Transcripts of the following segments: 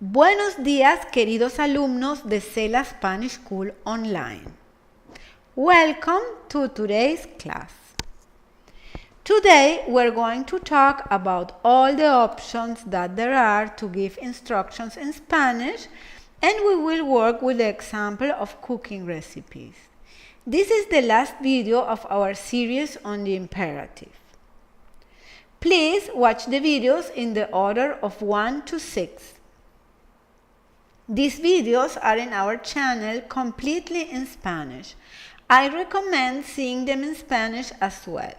Buenos días, queridos alumnos de Cela Spanish School Online. Welcome to today's class. Today we're going to talk about all the options that there are to give instructions in Spanish, and we will work with the example of cooking recipes. This is the last video of our series on the imperative. Please watch the videos in the order of 1 to 6. These videos are in our channel completely in Spanish. I recommend seeing them in Spanish as well.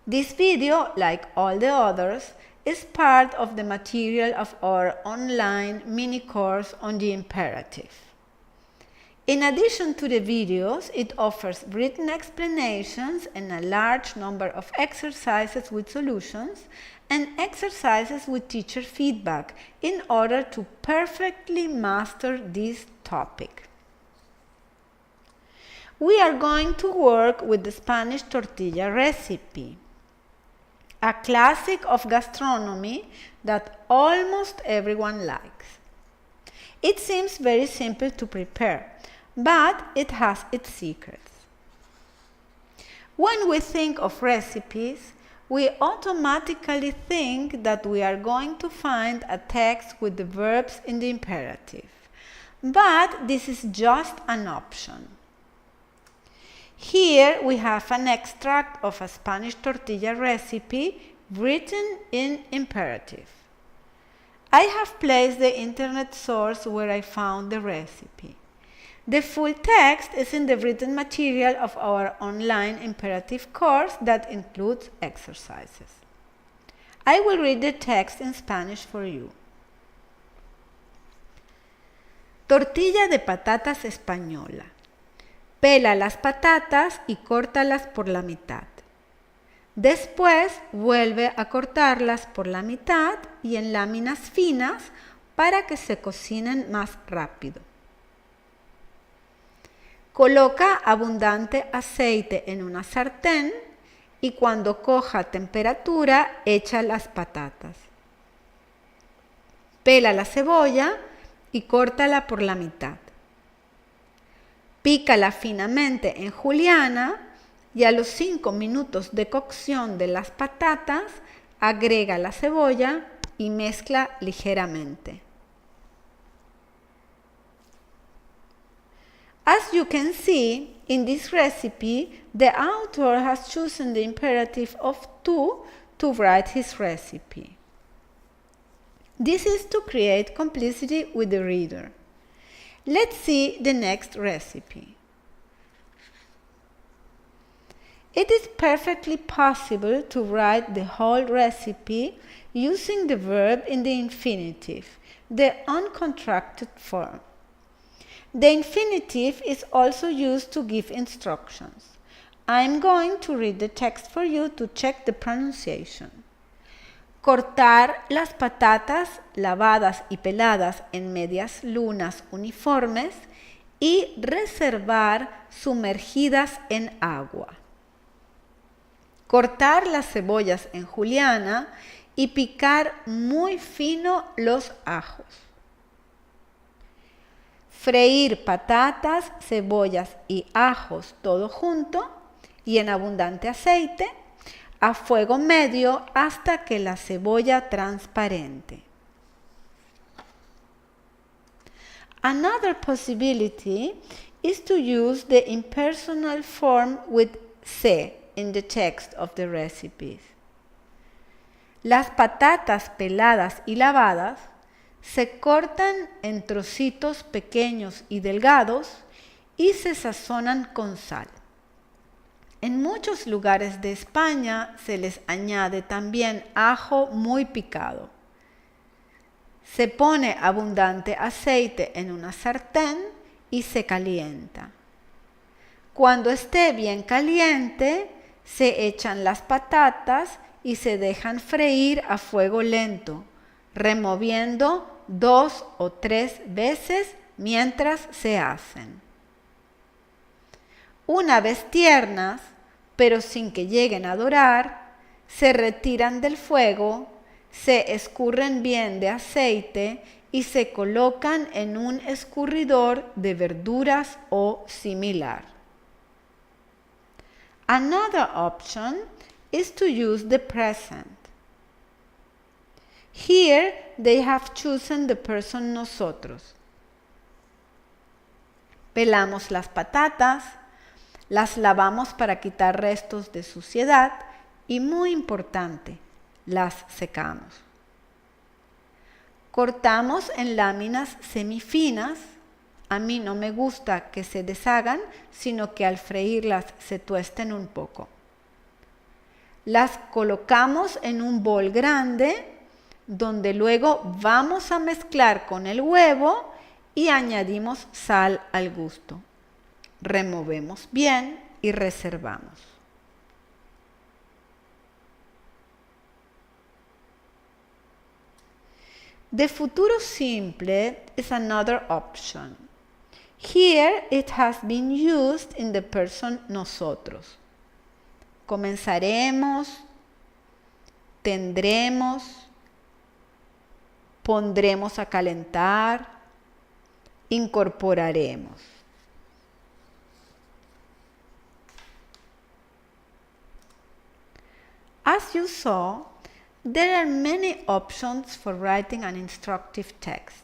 This video, like all the others, is part of the material of our online mini course on the imperative. In addition to the videos, it offers written explanations and a large number of exercises with solutions and exercises with teacher feedback in order to perfectly master this topic. We are going to work with the Spanish tortilla recipe, a classic of gastronomy that almost everyone likes. It seems very simple to prepare, but it has its secrets. When we think of recipes, we automatically think that we are going to find a text with the verbs in the imperative. But this is just an option. Here we have an extract of a Spanish tortilla recipe written in imperative. I have placed the internet source where I found the recipe. The full text is in the written material of our online imperative course that includes exercises. I will read the text in Spanish for you. Tortilla de patatas española. Pela las patatas y córtalas por la mitad. Después vuelve a cortarlas por la mitad y en láminas finas para que se cocinen más rápido. Coloca abundante aceite en una sartén y cuando coja temperatura echa las patatas. Pela la cebolla y córtala por la mitad. Pícala finamente en juliana y a los 5 minutos de cocción de las patatas agrega la cebolla y mezcla ligeramente. As you can see, in this recipe, the author has chosen the imperative of to write his recipe. This is to create complicity with the reader. Let's see the next recipe. It is perfectly possible to write the whole recipe using the verb in the infinitive, the uncontracted form. The infinitive is also used to give instructions. I'm going to read the text for you to check the pronunciation. Cortar las patatas lavadas y peladas en medias lunas uniformes y reservar sumergidas en agua. Cortar las cebollas en juliana y picar muy fino los ajos. Freír patatas, cebollas y ajos todo junto y en abundante aceite a fuego medio hasta que la cebolla transparente. Another possibility is to use the impersonal form with se in the text of the recipes. Las patatas peladas y lavadas se cortan en trocitos pequeños y delgados y se sazonan con sal. En muchos lugares de España se les añade también ajo muy picado. Se pone abundante aceite en una sartén y se calienta. Cuando esté bien caliente, se echan las patatas y se dejan freír a fuego lento, removiendo 2 o 3 veces mientras se hacen. Una vez tiernas, pero sin que lleguen a dorar, se retiran del fuego, se escurren bien de aceite y se colocan en un escurridor de verduras o similar. Another option is to use the present. Here they have chosen the person nosotros. Pelamos las patatas, las lavamos para quitar restos de suciedad y, muy importante, las secamos. Cortamos en láminas semifinas. A mí no me gusta que se deshagan, sino que al freírlas se tuesten un poco. Las colocamos en un bol grande, donde luego vamos a mezclar con el huevo y añadimos sal al gusto. Removemos bien y reservamos. The futuro simple is another option. Here it has been used in the person nosotros. Comenzaremos, tendremos, pondremos a calentar, incorporaremos. As you saw, there are many options for writing an instructive text.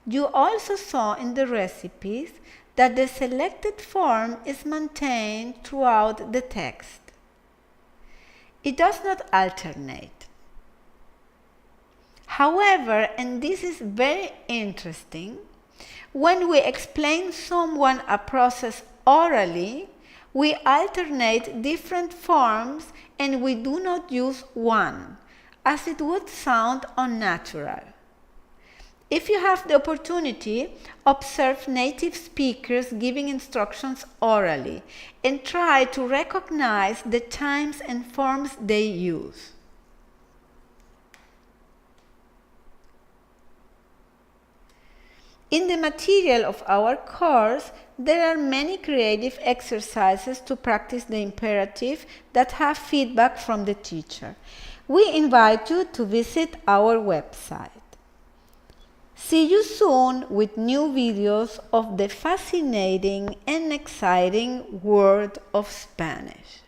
You also saw in the recipes that the selected form is maintained throughout the text. It does not alternate. However, and this is very interesting, when we explain someone a process orally, we alternate different forms and we do not use one, as it would sound unnatural. If you have the opportunity, observe native speakers giving instructions orally and try to recognize the times and forms they use. In the material of our course, there are many creative exercises to practice the imperative that have feedback from the teacher. We invite you to visit our website. See you soon with new videos of the fascinating and exciting world of Spanish.